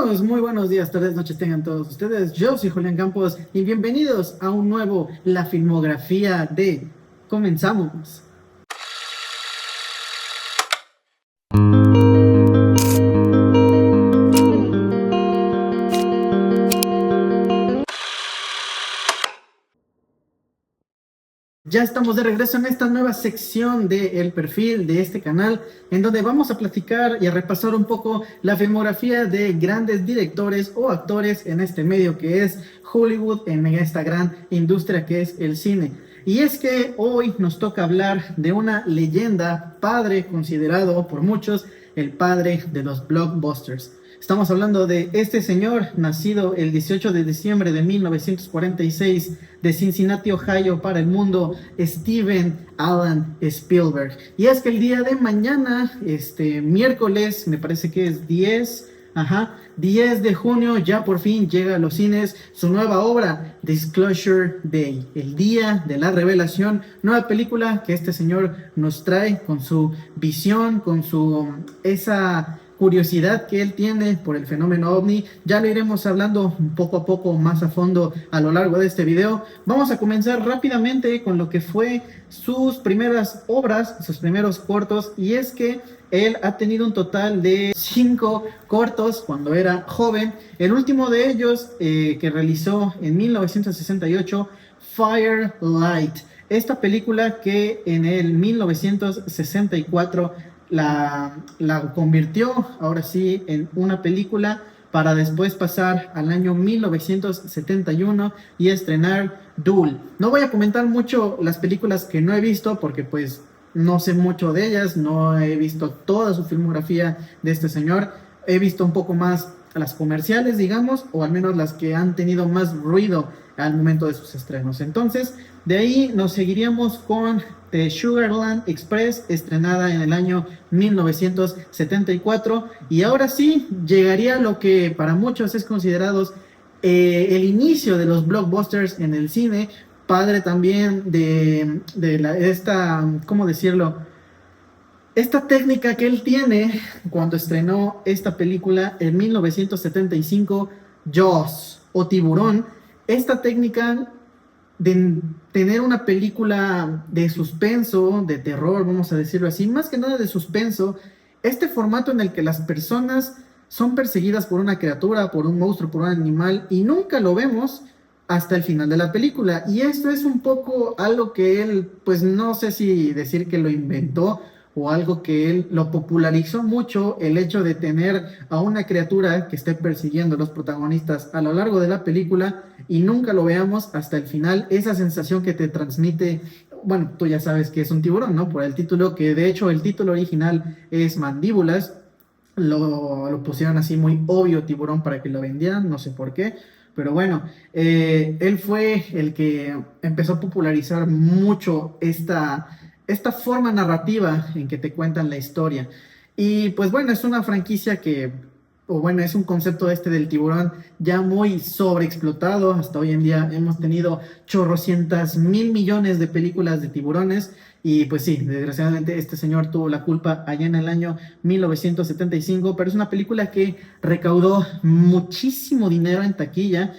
Muy buenos días, tardes, noches tengan todos ustedes. Yo soy Julián Campos y bienvenidos a un nuevo La Filmografía de Comenzamos. Ya estamos de regreso en esta nueva sección del perfil de este canal, en donde vamos a platicar y a repasar un poco la filmografía de grandes directores o actores en este medio que es Hollywood, en esta gran industria que es el cine. Y es que hoy nos toca hablar de una leyenda, padre considerado por muchos el padre de los blockbusters. Estamos hablando de este señor, nacido el 18 de diciembre de 1946 de Cincinnati, Ohio, para el mundo, Steven Alan Spielberg. Y es que el día de mañana, miércoles, me parece que es 10 de junio, ya por fin llega a los cines su nueva obra, Disclosure Day, el día de la revelación, nueva película que este señor nos trae con su visión, con esa curiosidad que él tiene por el fenómeno ovni. Ya lo iremos hablando poco a poco más a fondo a lo largo de este video. Vamos a comenzar rápidamente con lo que fue sus primeras obras, sus primeros cortos, y es que él ha tenido un total de 5 cortos cuando era joven. El último de ellos que realizó en 1968, Firelight. Esta película que en el 1964 la convirtió ahora sí en una película, para después pasar al año 1971 y estrenar Duel. No voy a comentar mucho las películas que no he visto porque pues no sé mucho de ellas, no he visto toda su filmografía de este señor. He visto un poco más las comerciales, digamos, o al menos las que han tenido más ruido al momento de sus estrenos. Entonces, de ahí nos seguiríamos con The Sugarland Express, estrenada en el año 1974. Y ahora sí, llegaría lo que para muchos es considerado el inicio de los blockbusters en el cine, padre también de esta, ¿cómo decirlo?, esta técnica que él tiene cuando estrenó esta película en 1975, Jaws o Tiburón. Esta técnica de tener una película de suspenso, de terror, vamos a decirlo así, más que nada de suspenso, este formato en el que las personas son perseguidas por una criatura, por un monstruo, por un animal, y nunca lo vemos hasta el final de la película. Y esto es un poco algo que él, pues no sé si decir que lo inventó, o algo que él lo popularizó mucho, el hecho de tener a una criatura que esté persiguiendo a los protagonistas a lo largo de la película y nunca lo veamos hasta el final. Esa sensación que te transmite, bueno, tú ya sabes que es un tiburón, ¿no? Por el título, que de hecho el título original es Mandíbulas. Lo pusieron así muy obvio, tiburón, para que lo vendieran, no sé por qué. Pero bueno, él fue el que empezó a popularizar mucho esta forma narrativa en que te cuentan la historia. Y pues bueno, es una franquicia es un concepto del tiburón ya muy sobreexplotado. Hasta hoy en día hemos tenido chorrocientas mil millones de películas de tiburones. Y pues sí, desgraciadamente este señor tuvo la culpa allá en el año 1975, pero es una película que recaudó muchísimo dinero en taquilla.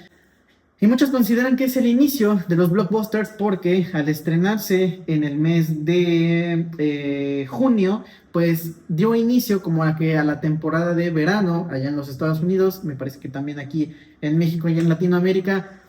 Y muchos consideran que es el inicio de los blockbusters porque al estrenarse en el mes de junio, pues dio inicio como a la temporada de verano allá en los Estados Unidos, me parece que también aquí en México y en Latinoamérica.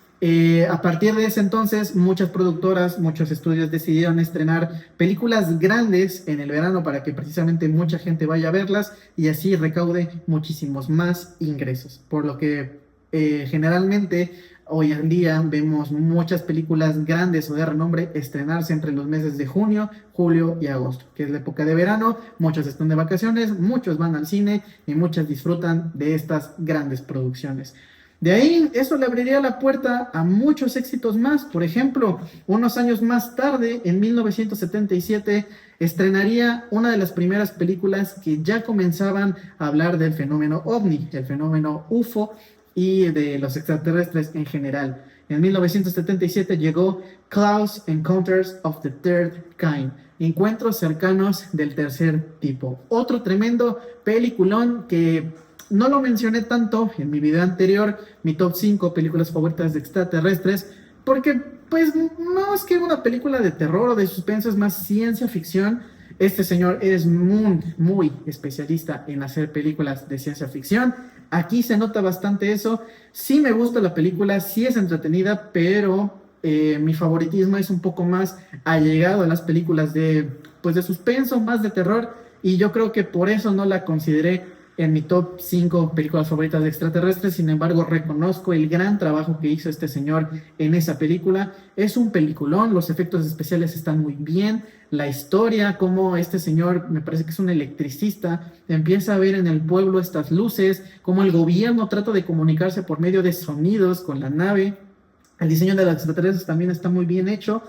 A partir de ese entonces, muchas productoras, muchos estudios decidieron estrenar películas grandes en el verano para que precisamente mucha gente vaya a verlas y así recaude muchísimos más ingresos. Por lo que generalmente hoy en día vemos muchas películas grandes o de renombre estrenarse entre los meses de junio, julio y agosto, que es la época de verano. Muchos están de vacaciones, muchos van al cine y muchos disfrutan de estas grandes producciones. De ahí, eso le abriría la puerta a muchos éxitos más. Por ejemplo, unos años más tarde, en 1977, estrenaría una de las primeras películas que ya comenzaban a hablar del fenómeno ovni, el fenómeno UFO y de los extraterrestres en general. En 1977 llegó Close Encounters of the Third Kind, Encuentros cercanos del tercer tipo. Otro tremendo peliculón que no lo mencioné tanto en mi video anterior, mi top 5 películas favoritas de extraterrestres, porque pues no es que una película de terror o de suspenso, es más ciencia ficción. Este señor es muy, muy especialista en hacer películas de ciencia ficción. Aquí se nota bastante eso. Sí me gusta la película, sí es entretenida, pero mi favoritismo es un poco más allegado a las películas pues de suspenso, más de terror, y yo creo que por eso no la consideré en mi top 5 películas favoritas de extraterrestres. Sin embargo, reconozco el gran trabajo que hizo este señor en esa película. Es un peliculón, los efectos especiales están muy bien, la historia, como este señor, me parece que es un electricista, empieza a ver en el pueblo estas luces, como el gobierno trata de comunicarse por medio de sonidos con la nave. El diseño de los extraterrestres también está muy bien hecho.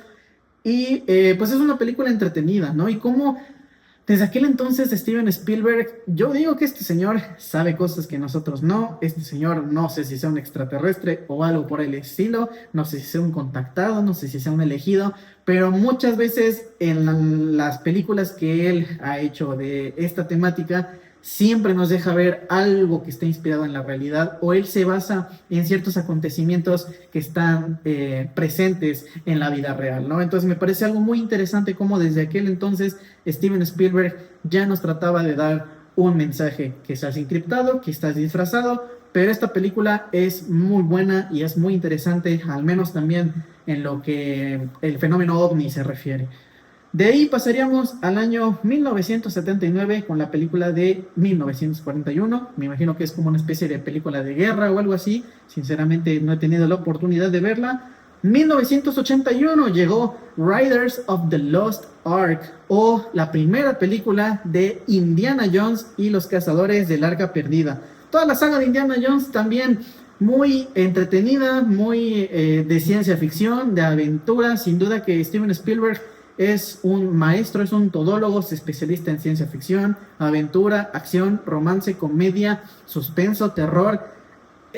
Y pues es una película entretenida, ¿no? Y como desde aquel entonces Steven Spielberg, yo digo que este señor sabe cosas que nosotros no. Este señor no sé si sea un extraterrestre o algo por el estilo, no sé si sea un contactado, no sé si sea un elegido, pero muchas veces en las películas que él ha hecho de esta temática, siempre nos deja ver algo que está inspirado en la realidad, o él se basa en ciertos acontecimientos que están presentes en la vida real, ¿no? Entonces me parece algo muy interesante cómo desde aquel entonces Steven Spielberg ya nos trataba de dar un mensaje: que estás encriptado, que estás disfrazado, pero esta película es muy buena y es muy interesante, al menos también en lo que el fenómeno ovni se refiere. De ahí pasaríamos al año 1979 con la película de 1941. Me imagino que es como una especie de película de guerra o algo así. Sinceramente no he tenido la oportunidad de verla. 1981 llegó Riders of the Lost Ark, o la primera película de Indiana Jones y los cazadores del Arca Perdida. Toda la saga de Indiana Jones también muy entretenida, muy de ciencia ficción, de aventura. Sin duda que Steven Spielberg es un maestro, es un todólogo, es especialista en ciencia ficción, aventura, acción, romance, comedia, suspenso, terror.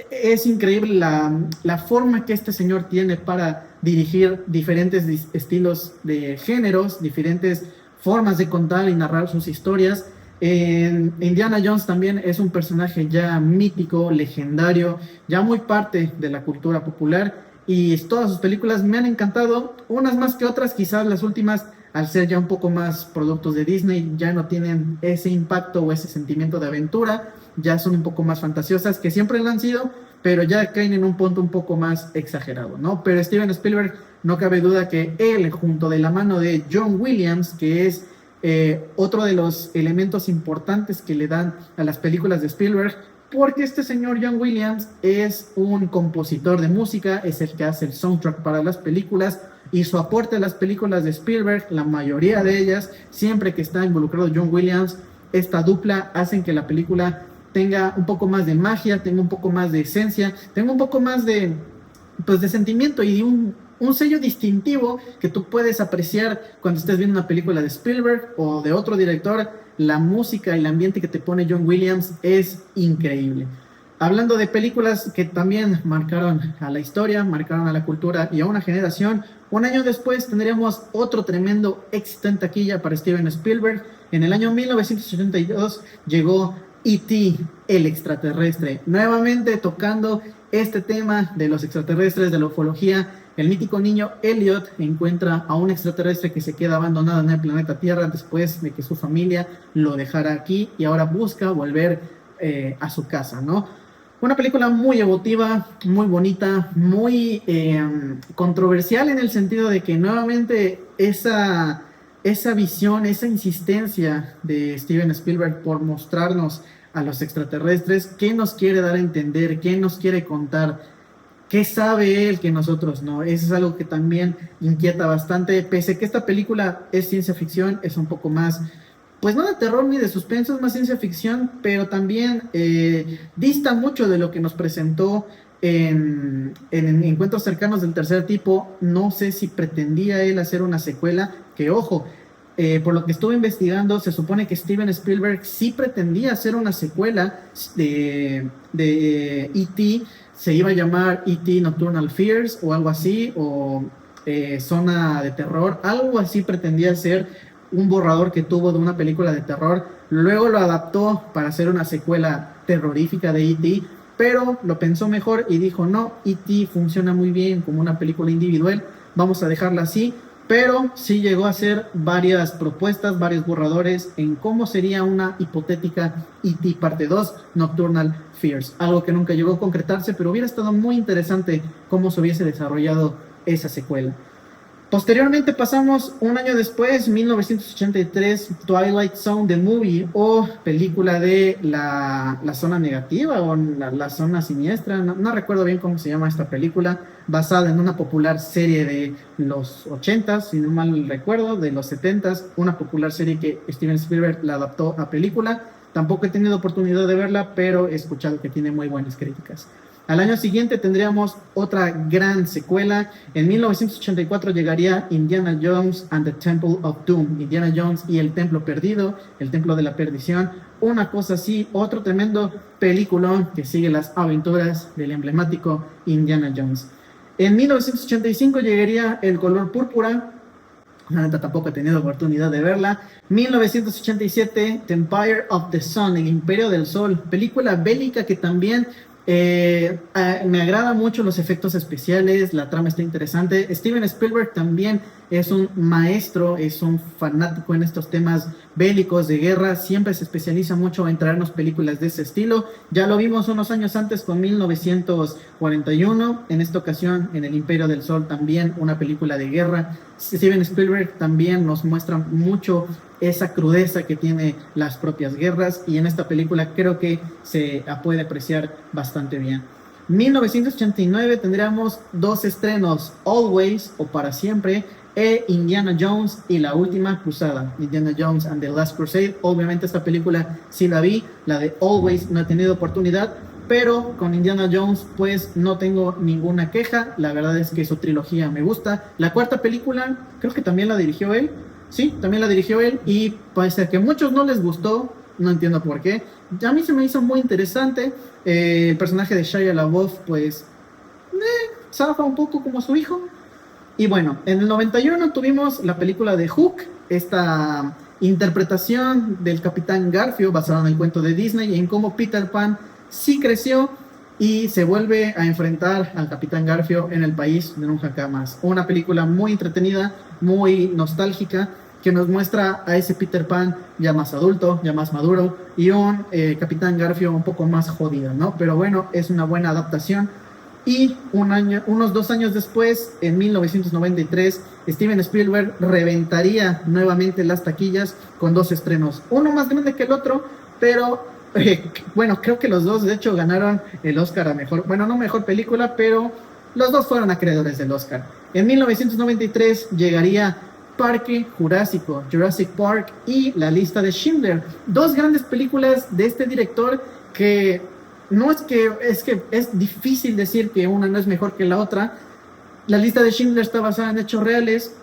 Es increíble la forma que este señor tiene para dirigir diferentes estilos de géneros, diferentes formas de contar y narrar sus historias. En Indiana Jones también es un personaje ya mítico, legendario, ya muy parte de la cultura popular, y todas sus películas me han encantado, unas más que otras. Quizás las últimas, al ser ya un poco más productos de Disney, ya no tienen ese impacto o ese sentimiento de aventura, ya son un poco más fantasiosas, que siempre lo han sido, pero ya caen en un punto un poco más exagerado, ¿no? Pero Steven Spielberg, no cabe duda que él, junto de la mano de John Williams, que es otro de los elementos importantes que le dan a las películas de Spielberg, porque este señor John Williams es un compositor de música, es el que hace el soundtrack para las películas, y su aporte a las películas de Spielberg, la mayoría de ellas, siempre que está involucrado John Williams, esta dupla hacen que la película tenga un poco más de magia, tenga un poco más de esencia, tenga un poco más de, pues, de sentimiento y un sello distintivo que tú puedes apreciar cuando estés viendo una película de Spielberg o de otro director. La música y el ambiente que te pone John Williams es increíble. Hablando de películas que también marcaron a la historia, marcaron a la cultura y a una generación, un año después tendríamos otro tremendo éxito en taquilla para Steven Spielberg. En el año 1982 llegó E.T., el extraterrestre, nuevamente tocando este tema de los extraterrestres, de la ufología. El mítico niño Elliot encuentra a un extraterrestre que se queda abandonado en el planeta Tierra después de que su familia lo dejara aquí, y ahora busca volver a su casa, ¿no? Una película muy emotiva, muy bonita, muy controversial, en el sentido de que nuevamente esa visión, esa insistencia de Steven Spielberg por mostrarnos a los extraterrestres, qué nos quiere dar a entender, qué nos quiere contar, qué sabe él que nosotros no. Eso es algo que también inquieta bastante, pese a que esta película es ciencia ficción, es un poco más, pues no de terror ni de suspenso, es más ciencia ficción, pero también dista mucho de lo que nos presentó en Encuentros Cercanos del Tercer Tipo. No sé si pretendía él hacer una secuela, que ojo, por lo que estuve investigando, se supone que Steven Spielberg sí pretendía hacer una secuela de E.T., se iba a llamar E.T. Nocturnal Fears o algo así, o Zona de Terror, algo así pretendía ser, un borrador que tuvo de una película de terror. Luego lo adaptó para hacer una secuela terrorífica de E.T., pero lo pensó mejor y dijo, no, E.T. funciona muy bien como una película individual, vamos a dejarla así. Pero sí llegó a hacer varias propuestas, varios borradores en cómo sería una hipotética E.T. parte 2, Nocturnal Fears. Algo que nunca llegó a concretarse, pero hubiera estado muy interesante cómo se hubiese desarrollado esa secuela. Posteriormente pasamos un año después, 1983, Twilight Zone, The Movie, o película de la zona negativa o la zona siniestra, no recuerdo bien cómo se llama esta película, basada en una popular serie de los 80s, si no mal recuerdo, de los 70s, una popular serie que Steven Spielberg la adaptó a película. Tampoco he tenido oportunidad de verla, pero he escuchado que tiene muy buenas críticas. Al año siguiente tendríamos otra gran secuela. En 1984 llegaría Indiana Jones and the Temple of Doom. Indiana Jones y el Templo Perdido, el Templo de la Perdición. Una cosa así, otro tremendo peliculón que sigue las aventuras del emblemático Indiana Jones. En 1985 llegaría El Color Púrpura. La neta tampoco he tenido oportunidad de verla. 1987, The Empire of the Sun, El Imperio del Sol. Película bélica que también... me agrada mucho los efectos especiales, la trama está interesante. Steven Spielberg también es un maestro, es un fanático en estos temas bélicos de guerra, siempre se especializa mucho en traernos películas de ese estilo. Ya lo vimos unos años antes con 1941, en esta ocasión en El Imperio del Sol también una película de guerra. Steven Spielberg también nos muestra mucho esa crudeza que tiene las propias guerras, y en esta película creo que se puede apreciar bastante bien. 1989 tendríamos dos estrenos, Always o Para Siempre, e Indiana Jones y la Última Cruzada, Indiana Jones and the Last Crusade. Obviamente esta película sí la vi, la de Always no he tenido oportunidad, pero con Indiana Jones pues no tengo ninguna queja. La verdad es que su trilogía me gusta. La cuarta película creo que también la dirigió él. Sí, también la dirigió él, y parece que a muchos no les gustó, no entiendo por qué. A mí se me hizo muy interesante. El personaje de Shia LaBeouf pues zafa un poco como su hijo. Y bueno, en el 91 tuvimos la película de Hook, esta interpretación del Capitán Garfio basada en el cuento de Disney, en cómo Peter Pan sí creció y se vuelve a enfrentar al Capitán Garfio en el país de nunca jamás. Una película muy entretenida, muy nostálgica, que nos muestra a ese Peter Pan ya más adulto, ya más maduro, y un Capitán Garfio un poco más jodido, ¿no? Pero bueno, es una buena adaptación. Y unos 2 años después, en 1993, Steven Spielberg reventaría nuevamente las taquillas con 2 estrenos, uno más grande que el otro, pero bueno, creo que los dos de hecho ganaron el Oscar a mejor, bueno, no mejor película, pero los dos fueron acreedores del Oscar. En 1993 llegaría Parque Jurásico, Jurassic Park, y La Lista de Schindler, 2 grandes películas de este director que no es que es difícil decir que una no es mejor que la otra. La Lista de Schindler está basada en hechos reales,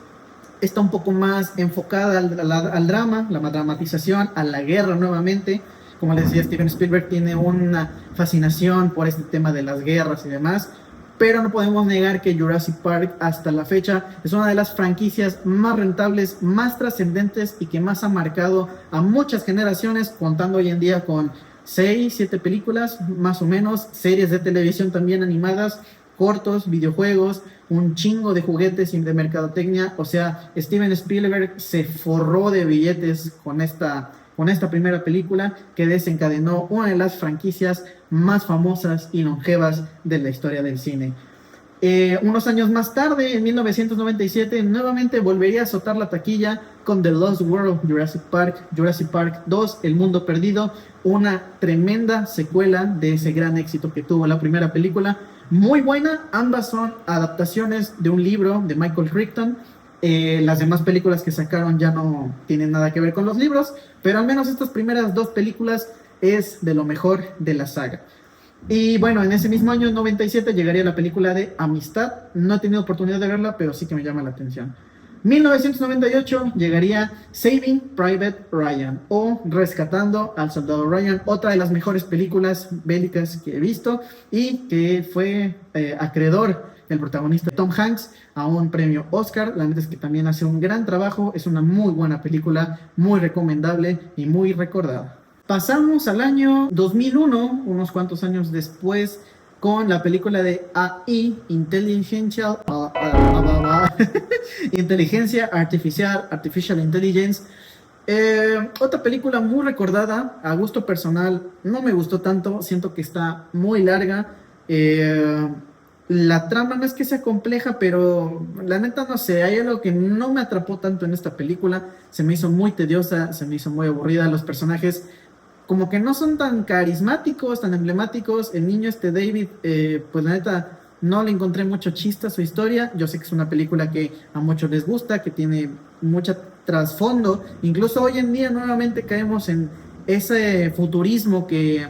está un poco más enfocada al drama, la dramatización, a la guerra nuevamente. Como les decía, Steven Spielberg tiene una fascinación por este tema de las guerras y demás, pero no podemos negar que Jurassic Park hasta la fecha es una de las franquicias más rentables, más trascendentes y que más ha marcado a muchas generaciones, contando hoy en día con 6, 7 películas más o menos, series de televisión también animadas, cortos, videojuegos, un chingo de juguetes y de mercadotecnia. O sea, Steven Spielberg se forró de billetes con esta primera película, que desencadenó una de las franquicias más famosas y longevas de la historia del cine. Unos años más tarde, en 1997, nuevamente volvería a azotar la taquilla con The Lost World, Jurassic Park 2, El Mundo Perdido, una tremenda secuela de ese gran éxito que tuvo la primera película. Muy buena, ambas son adaptaciones de un libro de Michael Crichton. Las demás películas que sacaron ya no tienen nada que ver con los libros, pero al menos estas primeras 2 películas es de lo mejor de la saga. Y bueno, en ese mismo año, en 97, llegaría la película de Amistad. No he tenido oportunidad de verla, pero sí que me llama la atención. 1998 llegaría Saving Private Ryan o Rescatando al Soldado Ryan, otra de las mejores películas bélicas que he visto y que fue acreedor el protagonista Tom Hanks a un premio Oscar. La neta es que también hace un gran trabajo, es una muy buena película, muy recomendable y muy recordada. Pasamos al año 2001, unos cuantos años después, con la película de AI, Inteligencia Artificial, Artificial Intelligence. Otra película muy recordada, a gusto personal, no me gustó tanto, siento que está muy larga. La trama no es que sea compleja, pero la neta no sé, hay algo que no me atrapó tanto en esta película, se me hizo muy tediosa, se me hizo muy aburrida, los personajes como que no son tan carismáticos, tan emblemáticos. El niño David, pues la neta no le encontré mucho chiste a su historia. Yo sé que es una película que a muchos les gusta, que tiene mucho trasfondo. Incluso hoy en día nuevamente caemos en ese futurismo que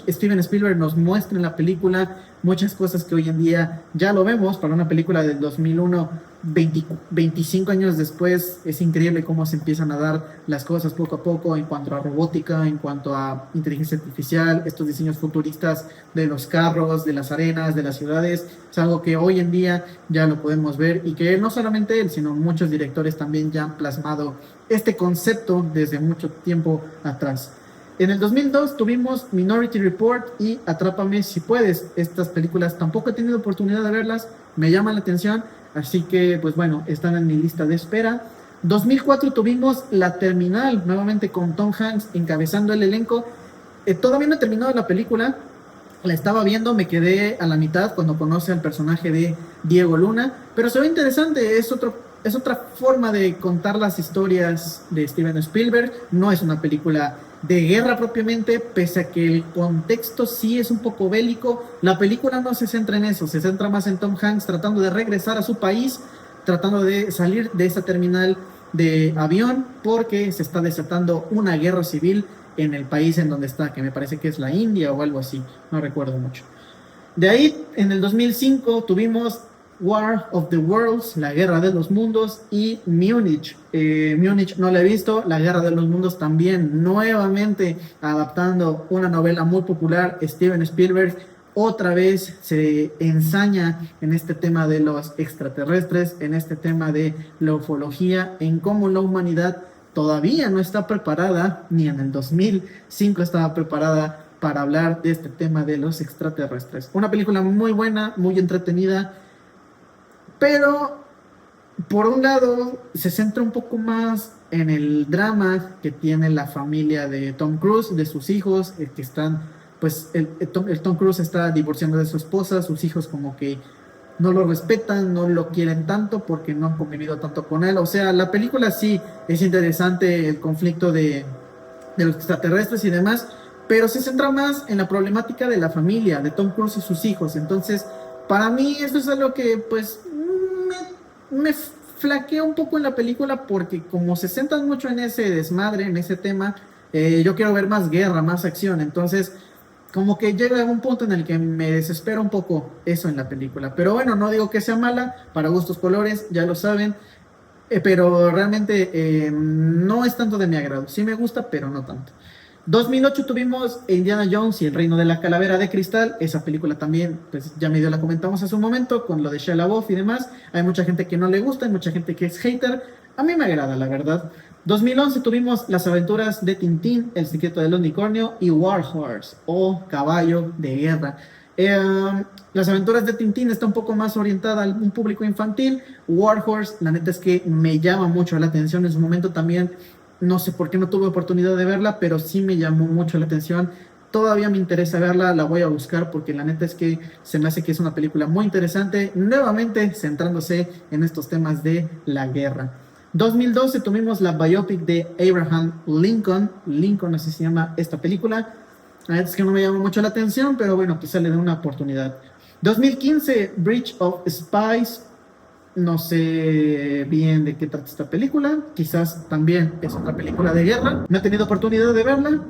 Steven Spielberg nos muestra en la película. Muchas cosas que hoy en día ya lo vemos para una película del 2001, 25 años después. Es increíble cómo se empiezan a dar las cosas poco a poco en cuanto a robótica, en cuanto a inteligencia artificial, estos diseños futuristas de los carros, de las arenas, de las ciudades. Es algo que hoy en día ya lo podemos ver y que no solamente él, sino muchos directores también ya han plasmado este concepto desde mucho tiempo atrás. En el 2002 tuvimos Minority Report y Atrápame si puedes. Estas películas tampoco he tenido oportunidad de verlas, me llaman la atención, así que pues bueno, están en mi lista de espera. 2004 tuvimos La Terminal, nuevamente con Tom Hanks encabezando el elenco. Todavía no he terminado la película, la estaba viendo, me quedé a la mitad cuando conoce al personaje de Diego Luna, pero se ve interesante, es otra forma de contar las historias de Steven Spielberg. No es una película de guerra propiamente, pese a que el contexto sí es un poco bélico. La película no se centra en eso, se centra más en Tom Hanks tratando de regresar a su país, tratando de salir de esa terminal de avión, porque se está desatando una guerra civil en el país en donde está, que me parece que es la India o algo así, no recuerdo mucho. De ahí, en el 2005, tuvimos War of the Worlds, la Guerra de los Mundos, y Múnich. Múnich no la he visto, la Guerra de los Mundos también, nuevamente adaptando una novela muy popular. Steven Spielberg otra vez se ensaña en este tema de los extraterrestres, en este tema de la ufología, en cómo la humanidad todavía no está preparada, ni en el 2005 estaba preparada para hablar de este tema de los extraterrestres. Una película muy buena, muy entretenida, pero por un lado se centra un poco más en el drama que tiene la familia de Tom Cruise, de sus hijos, que están, pues Tom Cruise está divorciando de su esposa, sus hijos como que no lo respetan, no lo quieren tanto porque no han convivido tanto con él. O sea, la película sí es interesante, el conflicto de los extraterrestres y demás, pero se centra más en la problemática de la familia, de Tom Cruise y sus hijos. Entonces, para mí esto es algo que pues me flaquea un poco en la película, porque como se centran mucho en ese desmadre, en ese tema, yo quiero ver más guerra, más acción. Entonces como que llega a un punto en el que me desespera un poco eso en la película. Pero bueno, no digo que sea mala, para gustos colores, ya lo saben. Pero realmente no es tanto de mi agrado. Sí me gusta, pero no tanto. 2008 tuvimos Indiana Jones y el Reino de la Calavera de Cristal. Esa película también, pues ya medio la comentamos hace un momento, con lo de Shia LaBeouf y demás. Hay mucha gente que no le gusta, hay mucha gente que es hater. A mí me agrada, la verdad. 2011 tuvimos Las Aventuras de Tintín, El Secreto del Unicornio y War Horse, o Caballo de Guerra. Las Aventuras de Tintín está un poco más orientada a un público infantil. War Horse, la neta es que me llama mucho la atención. En su momento también, no sé por qué no tuve oportunidad de verla, pero sí me llamó mucho la atención. Todavía me interesa verla, la voy a buscar porque la neta es que se me hace que es una película muy interesante, nuevamente centrándose en estos temas de la guerra. 2012 tuvimos la biopic de Abraham Lincoln. Lincoln, así se llama esta película. La verdad es que no me llama mucho la atención, pero bueno, quizá le dé una oportunidad. 2015, Bridge of Spies. No sé bien de qué trata esta película. Quizás también es otra película de guerra. No he tenido oportunidad de verla.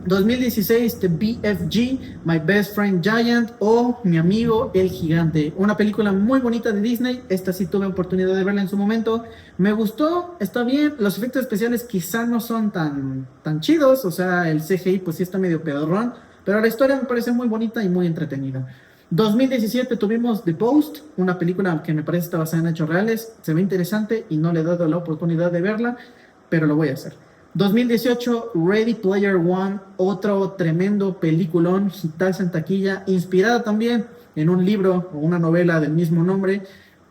2016, The BFG, My Best Friend Giant o Mi Amigo el Gigante. Una película muy bonita de Disney. Esta sí tuve oportunidad de verla en su momento. Me gustó, está bien. Los efectos especiales quizá no son tan chidos. O sea, el CGI pues sí está medio pedorrón. Pero la historia me parece muy bonita y muy entretenida. 2017 tuvimos The Post, una película que me parece está basada en hechos reales. Se ve interesante y no le he dado la oportunidad de verla, pero lo voy a hacer. 2018, Ready Player One, otro tremendo peliculón, hitazo en taquilla, inspirada también en un libro o una novela del mismo nombre.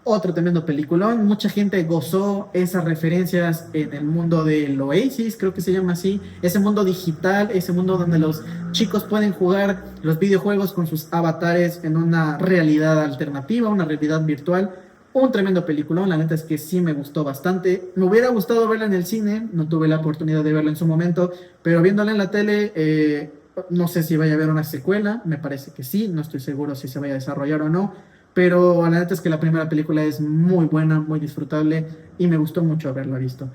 Otro tremendo peliculón. Mucha gente gozó esas referencias en el mundo del Oasis, creo que se llama así. Ese mundo digital, ese mundo donde los chicos pueden jugar los videojuegos con sus avatares en una realidad alternativa, una realidad virtual. Un tremendo peliculón, la neta es que sí me gustó bastante. Me hubiera gustado verla en el cine, no tuve la oportunidad de verla en su momento, pero viéndola en la tele, no sé si vaya a haber una secuela, me parece que sí, no estoy seguro si se vaya a desarrollar o no, pero la neta es que la primera película es muy buena, muy disfrutable y me gustó mucho haberla visto.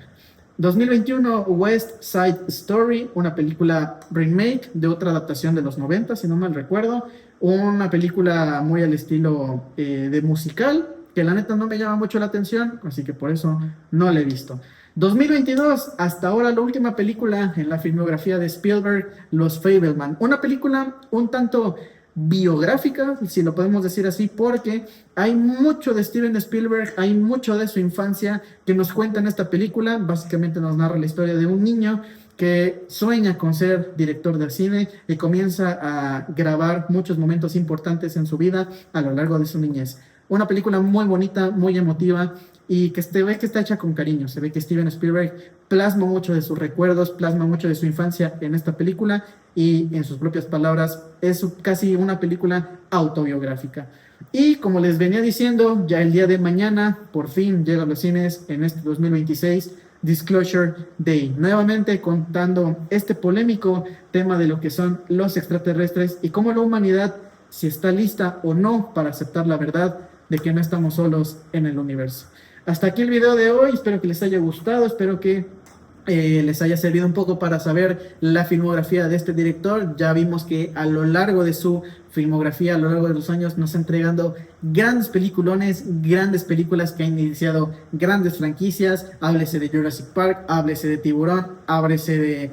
2021, West Side Story, una película remake de otra adaptación de los 90, si no mal recuerdo. Una película muy al estilo de musical, que la neta no me llama mucho la atención, así que por eso no la he visto. 2022, hasta ahora la última película en la filmografía de Spielberg, Los Fabelman. Una película un tanto biográfica, si lo podemos decir así, porque hay mucho de Steven Spielberg, hay mucho de su infancia que nos cuenta en esta película. Básicamente nos narra la historia de un niño que sueña con ser director de cine y comienza a grabar muchos momentos importantes en su vida a lo largo de su niñez. Una película muy bonita, muy emotiva y que se ve que está hecha con cariño. Se ve que Steven Spielberg plasma mucho de sus recuerdos, plasma mucho de su infancia en esta película y en sus propias palabras es casi una película autobiográfica. Y como les venía diciendo, ya el día de mañana por fin llega a los cines en este 2026 Disclosure Day, nuevamente contando este polémico tema de lo que son los extraterrestres y cómo la humanidad, si está lista o no para aceptar la verdad de que no estamos solos en el universo. Hasta aquí el video de hoy, espero que les haya gustado, espero que les haya servido un poco para saber la filmografía de este director. Ya vimos que a lo largo de su filmografía, a lo largo de los años, nos está entregando grandes peliculones, grandes películas que han iniciado grandes franquicias. Háblese de Jurassic Park, háblese de Tiburón, háblese de...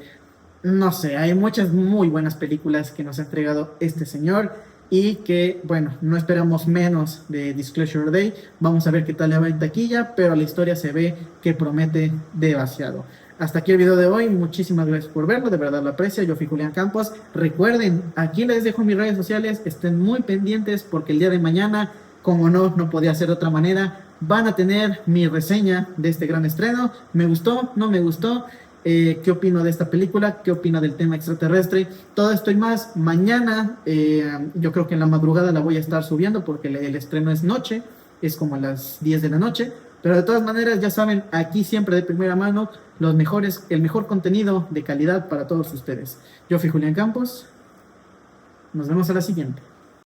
no sé, hay muchas muy buenas películas que nos ha entregado este señor. Y que, bueno, no esperamos menos de Disclosure Day. Vamos a ver qué tal le va en taquilla, pero la historia se ve que promete demasiado. Hasta aquí el video de hoy. Muchísimas gracias por verlo, de verdad lo aprecio. Yo fui Julián Campos. Recuerden, aquí les dejo mis redes sociales. Estén muy pendientes porque el día de mañana, como no podía ser de otra manera, van a tener mi reseña de este gran estreno. ¿Me gustó? ¿No me gustó? ¿Qué opino de esta película? ¿Qué opina del tema extraterrestre? Todo esto y más mañana. Yo creo que en la madrugada la voy a estar subiendo porque el estreno es noche, es como a las 10 de la noche. Pero de todas maneras, ya saben, aquí siempre de primera mano, el mejor contenido de calidad para todos ustedes. Yo fui Julián Campos. Nos vemos a la siguiente.